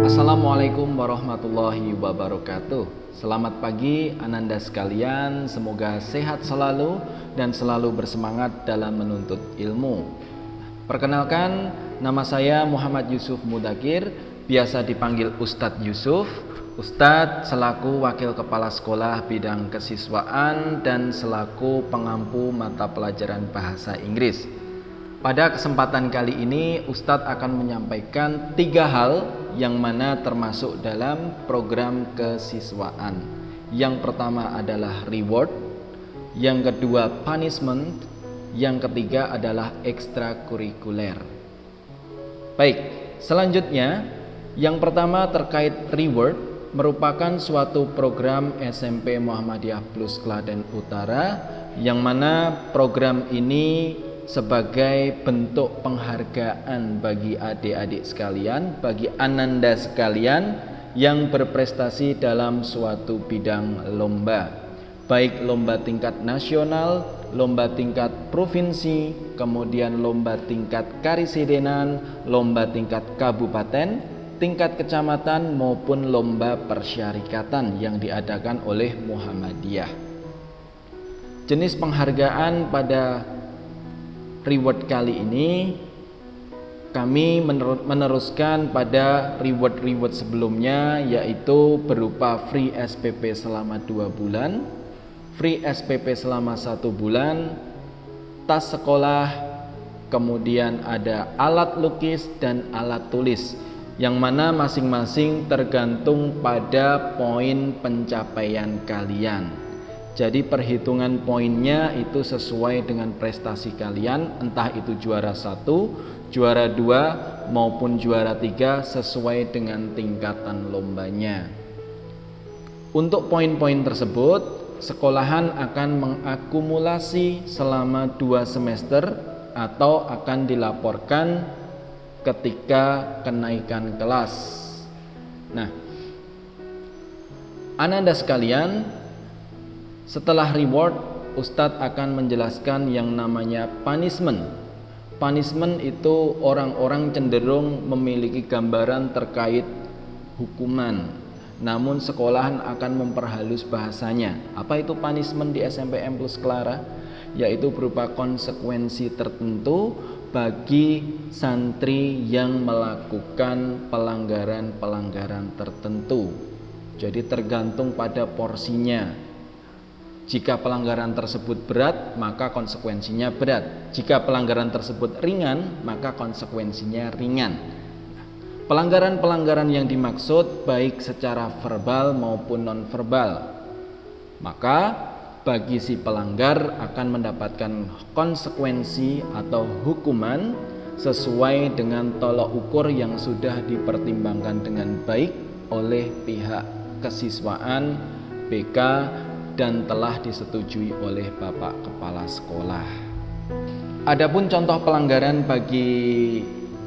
Assalamualaikum warahmatullahi wabarakatuh. Selamat pagi Ananda sekalian, semoga sehat selalu dan selalu bersemangat dalam menuntut ilmu. Perkenalkan, nama saya Muhammad Yusuf Mudakir, biasa dipanggil Ustadz Yusuf. Ustadz selaku Wakil Kepala Sekolah Bidang Kesiswaan dan selaku pengampu mata pelajaran Bahasa Inggris. Pada kesempatan kali ini Ustadz akan menyampaikan 3 hal yang mana termasuk dalam program kesiswaan. Yang pertama adalah reward, yang kedua punishment, yang ketiga adalah ekstrakurikuler. Baik, selanjutnya yang pertama terkait reward merupakan suatu program SMP Muhammadiyah Plus Klaten Utara yang mana program ini sebagai bentuk penghargaan bagi adik-adik sekalian, bagi ananda sekalian yang berprestasi dalam suatu bidang lomba, baik lomba tingkat nasional, lomba tingkat provinsi, kemudian lomba tingkat karisidenan, lomba tingkat kabupaten, tingkat kecamatan maupun lomba persyarikatan yang diadakan oleh Muhammadiyah. Jenis penghargaan pada reward kali ini kami meneruskan pada reward sebelumnya, yaitu berupa free SPP selama 2 bulan, free SPP selama 1 bulan, tas sekolah, kemudian ada alat lukis dan alat tulis, yang mana masing-masing tergantung pada poin pencapaian kalian. Jadi perhitungan poinnya itu sesuai dengan prestasi kalian, entah itu juara 1, juara 2 maupun juara 3 sesuai dengan tingkatan lombanya. Untuk poin-poin tersebut, sekolahan akan mengakumulasi selama 2 semester atau akan dilaporkan ketika kenaikan kelas. Nah, ananda sekalian, setelah reward, Ustadz akan menjelaskan yang namanya punishment. Punishment itu orang-orang cenderung memiliki gambaran terkait hukuman, namun sekolahan akan memperhalus bahasanya. Apa itu punishment di SMPM Plus Klara? Yaitu berupa konsekuensi tertentu bagi santri yang melakukan pelanggaran-pelanggaran tertentu. Jadi tergantung pada porsinya. Jika pelanggaran tersebut berat, maka konsekuensinya berat. Jika pelanggaran tersebut ringan, maka konsekuensinya ringan. Pelanggaran-pelanggaran yang dimaksud baik secara verbal maupun non-verbal. Maka bagi si pelanggar akan mendapatkan konsekuensi atau hukuman sesuai dengan tolok ukur yang sudah dipertimbangkan dengan baik oleh pihak kesiswaan, BK, dan telah disetujui oleh Bapak Kepala Sekolah. Adapun contoh pelanggaran bagi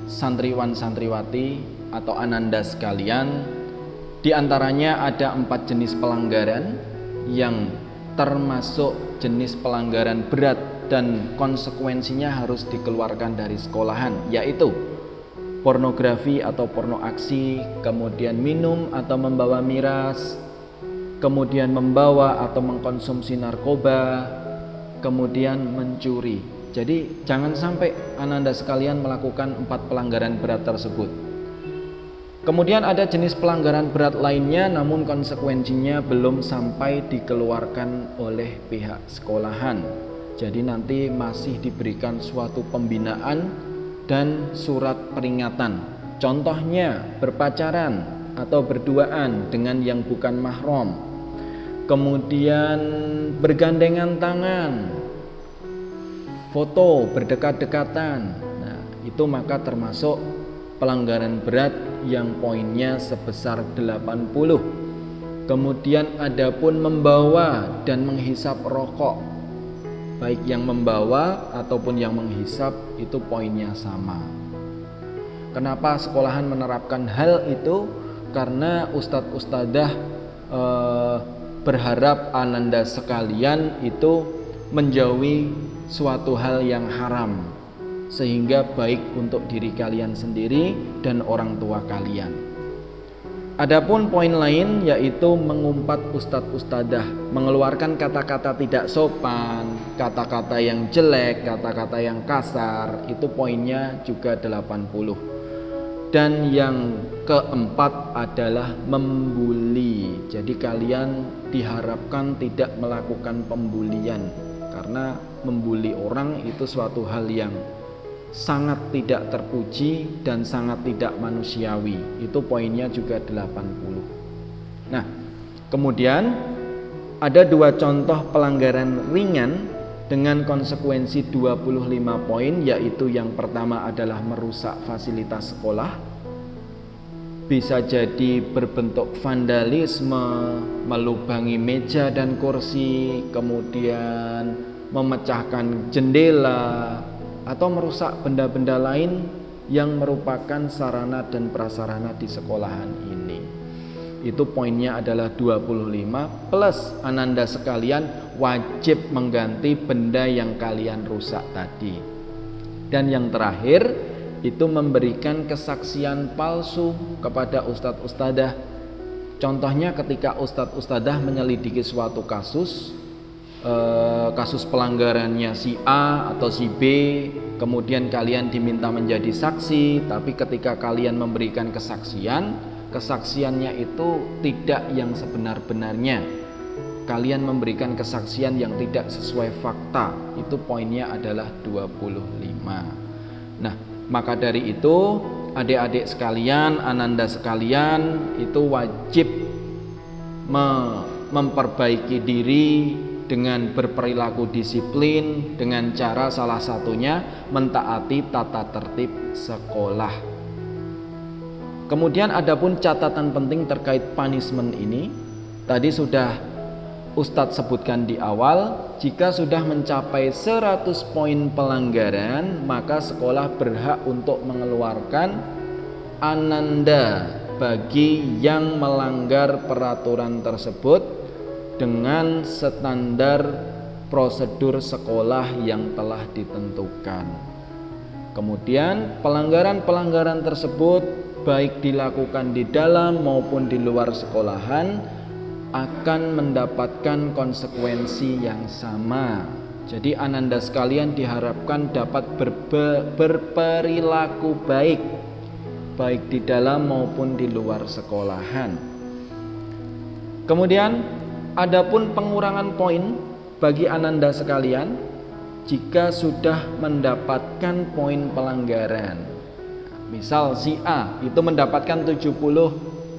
santriwan-santriwati atau ananda sekalian, diantaranya ada 4 jenis pelanggaran yang termasuk jenis pelanggaran berat dan konsekuensinya harus dikeluarkan dari sekolahan, yaitu pornografi atau porno aksi, kemudian minum atau membawa miras, kemudian membawa atau mengkonsumsi narkoba, kemudian mencuri. Jadi jangan sampai ananda sekalian melakukan 4 pelanggaran berat tersebut. Kemudian ada jenis pelanggaran berat lainnya namun konsekuensinya belum sampai dikeluarkan oleh pihak sekolahan. Jadi nanti masih diberikan suatu pembinaan dan surat peringatan. Contohnya berpacaran atau berduaan dengan yang bukan mahram, kemudian bergandengan tangan, foto berdekat-dekatan. Nah, itu maka termasuk pelanggaran berat yang poinnya sebesar 80. Kemudian adapun membawa dan menghisap rokok baik yang membawa ataupun yang menghisap itu poinnya sama. Kenapa sekolahan menerapkan hal itu? Karena ustadz ustadzah berharap ananda sekalian itu menjauhi suatu hal yang haram, sehingga baik untuk diri kalian sendiri dan orang tua kalian. Adapun poin lain yaitu mengumpat ustadz ustadzah, mengeluarkan kata-kata tidak sopan, kata-kata yang jelek, kata-kata yang kasar, itu poinnya juga 80. Dan yang keempat adalah membuli. Jadi kalian diharapkan tidak melakukan pembulian, karena membuli orang itu suatu hal yang sangat tidak terpuji dan sangat tidak manusiawi. Itu poinnya juga 80. Nah, kemudian ada 2 contoh pelanggaran ringan dengan konsekuensi 25 poin, yaitu yang pertama adalah merusak fasilitas sekolah. Bisa jadi berbentuk vandalisme, melubangi meja dan kursi, kemudian memecahkan jendela, atau merusak benda-benda lain yang merupakan sarana dan prasarana di sekolahan ini. Itu poinnya adalah 25, plus ananda sekalian wajib mengganti benda yang kalian rusak tadi. Dan yang terakhir itu memberikan kesaksian palsu kepada ustadz ustadzah. Contohnya ketika ustadz ustadzah menyelidiki suatu kasus pelanggarannya si A atau si B, kemudian kalian diminta menjadi saksi, tapi ketika kalian memberikan kesaksiannya itu tidak yang sebenar-benarnya, kalian memberikan kesaksian yang tidak sesuai fakta, itu poinnya adalah 25. Nah, maka dari itu adik-adik sekalian, ananda sekalian, itu wajib memperbaiki diri dengan berperilaku disiplin, dengan cara salah satunya mentaati tata tertib sekolah. Kemudian adapun catatan penting terkait punishment ini, tadi sudah Ustadz sebutkan di awal, jika sudah mencapai 100 poin pelanggaran, maka sekolah berhak untuk mengeluarkan ananda bagi yang melanggar peraturan tersebut dengan standar prosedur sekolah yang telah ditentukan. Kemudian pelanggaran-pelanggaran tersebut baik dilakukan di dalam maupun di luar sekolahan akan mendapatkan konsekuensi yang sama. Jadi ananda sekalian diharapkan dapat berperilaku baik di dalam maupun di luar sekolahan. Kemudian adapun pengurangan poin bagi ananda sekalian jika sudah mendapatkan poin pelanggaran. Misal si A itu mendapatkan 70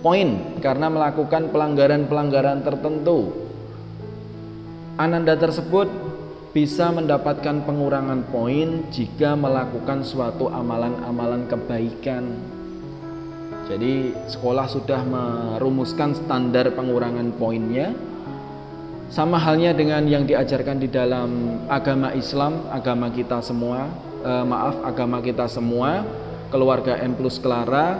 poin karena melakukan pelanggaran-pelanggaran tertentu. Ananda tersebut bisa mendapatkan pengurangan poin jika melakukan suatu amalan-amalan kebaikan. Jadi sekolah sudah merumuskan standar pengurangan poinnya. Sama halnya dengan yang diajarkan di dalam agama Islam, agama kita semua, keluarga M+ Clara,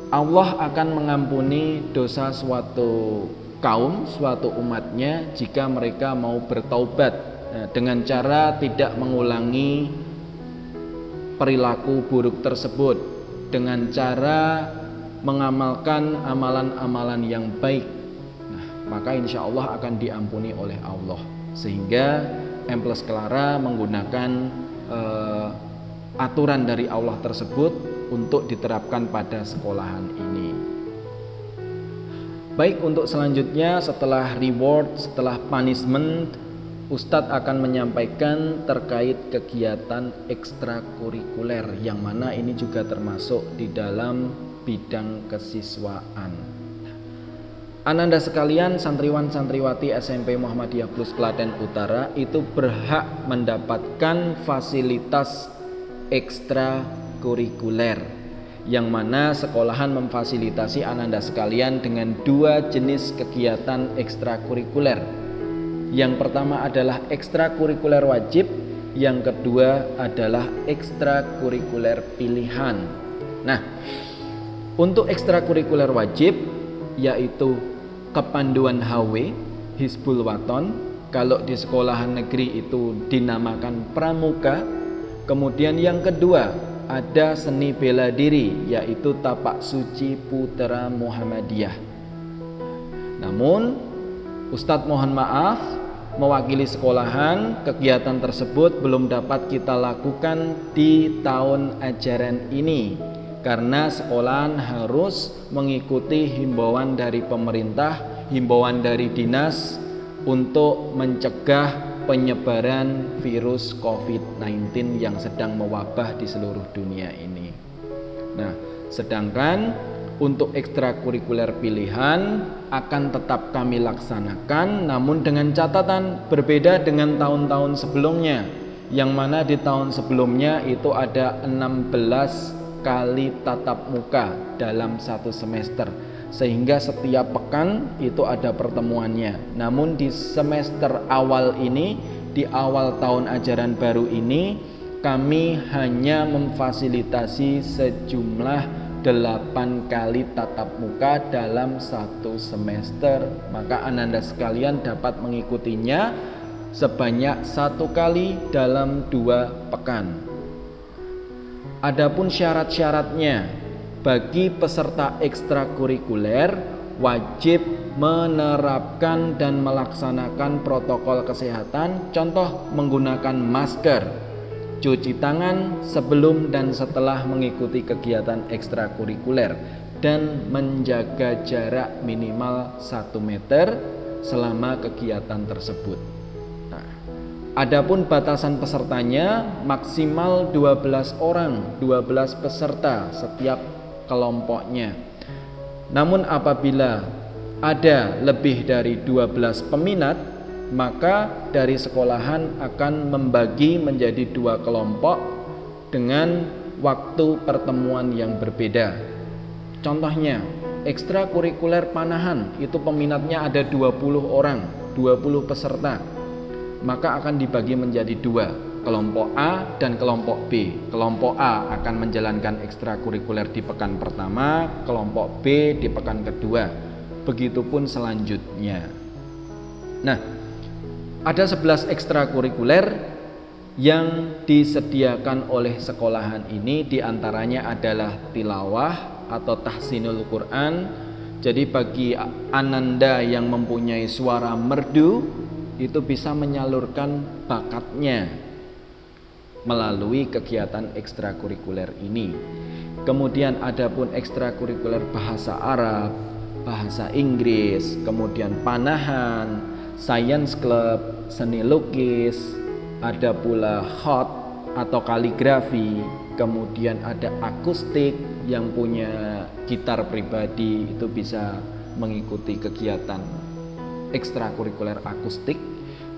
Allah akan mengampuni dosa suatu kaum, suatu umatnya jika mereka mau bertaubat dengan cara tidak mengulangi perilaku buruk tersebut, dengan cara mengamalkan amalan-amalan yang baik. Maka insya Allah akan diampuni oleh Allah. Sehingga M+ Clara menggunakan aturan dari Allah tersebut untuk diterapkan pada sekolahan ini. Baik, untuk selanjutnya setelah reward, setelah punishment, Ustadz akan menyampaikan terkait kegiatan ekstrakurikuler, yang mana ini juga termasuk di dalam bidang kesiswaan. Ananda sekalian, santriwan santriwati SMP Muhammadiyah Plus Klaten Utara itu berhak mendapatkan fasilitas ekstrakurikuler, yang mana sekolahan memfasilitasi ananda sekalian dengan 2 jenis kegiatan ekstrakurikuler. Yang pertama adalah ekstrakurikuler wajib, yang kedua adalah ekstrakurikuler pilihan. Nah, untuk ekstrakurikuler wajib yaitu kepanduan HW, Hizbul Waton, kalau di sekolahan negeri itu dinamakan pramuka. Kemudian yang kedua ada seni bela diri yaitu Tapak Suci Putra Muhammadiyah. Namun Ustadz mohon maaf, mewakili sekolahan, kegiatan tersebut belum dapat kita lakukan di tahun ajaran ini karena sekolahan harus mengikuti himbauan dari pemerintah, himbauan dari dinas untuk mencegah penyebaran virus COVID-19 yang sedang mewabah di seluruh dunia ini. Nah, sedangkan untuk ekstrakurikuler pilihan akan tetap kami laksanakan, namun dengan catatan berbeda dengan tahun-tahun sebelumnya, yang mana di tahun sebelumnya itu ada 16 kali tatap muka dalam satu semester, sehingga setiap pekan itu ada pertemuannya. Namun di semester awal ini, di awal tahun ajaran baru ini, kami hanya memfasilitasi sejumlah 8 kali tatap muka dalam satu semester. Maka ananda sekalian dapat mengikutinya sebanyak 1 kali dalam 2 pekan. Adapun syarat-syaratnya, bagi peserta ekstrakurikuler wajib menerapkan dan melaksanakan protokol kesehatan, contoh menggunakan masker, cuci tangan sebelum dan setelah mengikuti kegiatan ekstrakurikuler, dan menjaga jarak minimal 1 meter selama kegiatan tersebut. Nah, adapun batasan pesertanya maksimal 12 orang, 12 peserta setiap kelompoknya. Namun apabila ada lebih dari 12 peminat, maka dari sekolahan akan membagi menjadi 2 kelompok dengan waktu pertemuan yang berbeda. Contohnya, ekstrakurikuler panahan itu peminatnya ada 20 orang, 20 peserta. Maka akan dibagi menjadi 2, kelompok A dan kelompok B. Kelompok A akan menjalankan ekstrakurikuler di pekan pertama, kelompok B di pekan kedua. Begitupun selanjutnya. Nah, ada 11 ekstrakurikuler yang disediakan oleh sekolahan ini, diantaranya adalah tilawah atau tahsinul Quran. Jadi bagi ananda yang mempunyai suara merdu, itu bisa menyalurkan bakatnya melalui kegiatan ekstrakurikuler ini. Kemudian adapun ekstrakurikuler bahasa Arab, bahasa Inggris, kemudian panahan, science club, seni lukis, ada pula hot atau kaligrafi, kemudian ada akustik yang punya gitar pribadi itu bisa mengikuti kegiatan ekstrakurikuler akustik.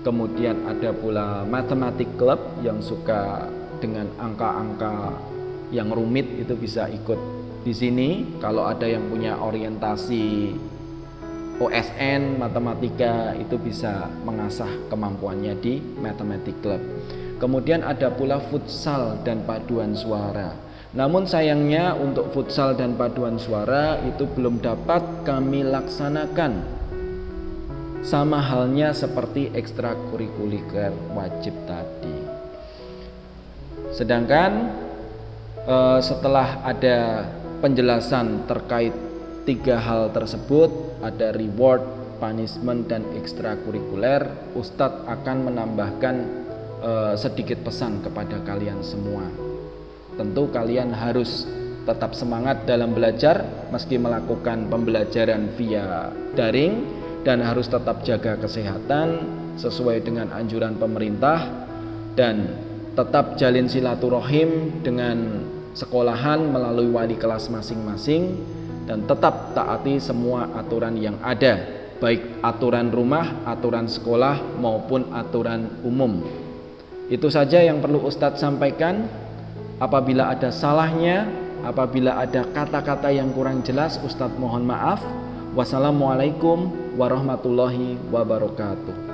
Kemudian ada pula matematik club yang suka dengan angka-angka yang rumit itu bisa ikut di sini. Kalau ada yang punya orientasi OSN matematika itu bisa mengasah kemampuannya di matematik club. Kemudian ada pula futsal dan paduan suara. Namun sayangnya untuk futsal dan paduan suara itu belum dapat kami laksanakan, sama halnya seperti ekstrakurikuler wajib tadi. Sedangkan setelah ada penjelasan terkait 3 hal tersebut, ada reward, punishment, dan ekstrakurikuler, Ustadz akan menambahkan sedikit pesan kepada kalian semua. Tentu kalian harus tetap semangat dalam belajar meski melakukan pembelajaran via daring, dan harus tetap jaga kesehatan sesuai dengan anjuran pemerintah, dan tetap jalin silaturahim dengan sekolahan melalui wali kelas masing-masing, dan tetap taati semua aturan yang ada, baik aturan rumah, aturan sekolah maupun aturan umum. Itu saja yang perlu Ustadz sampaikan. Apabila ada salahnya, apabila ada kata-kata yang kurang jelas, Ustadz mohon maaf. Wassalamualaikum warahmatullahi wabarakatuh.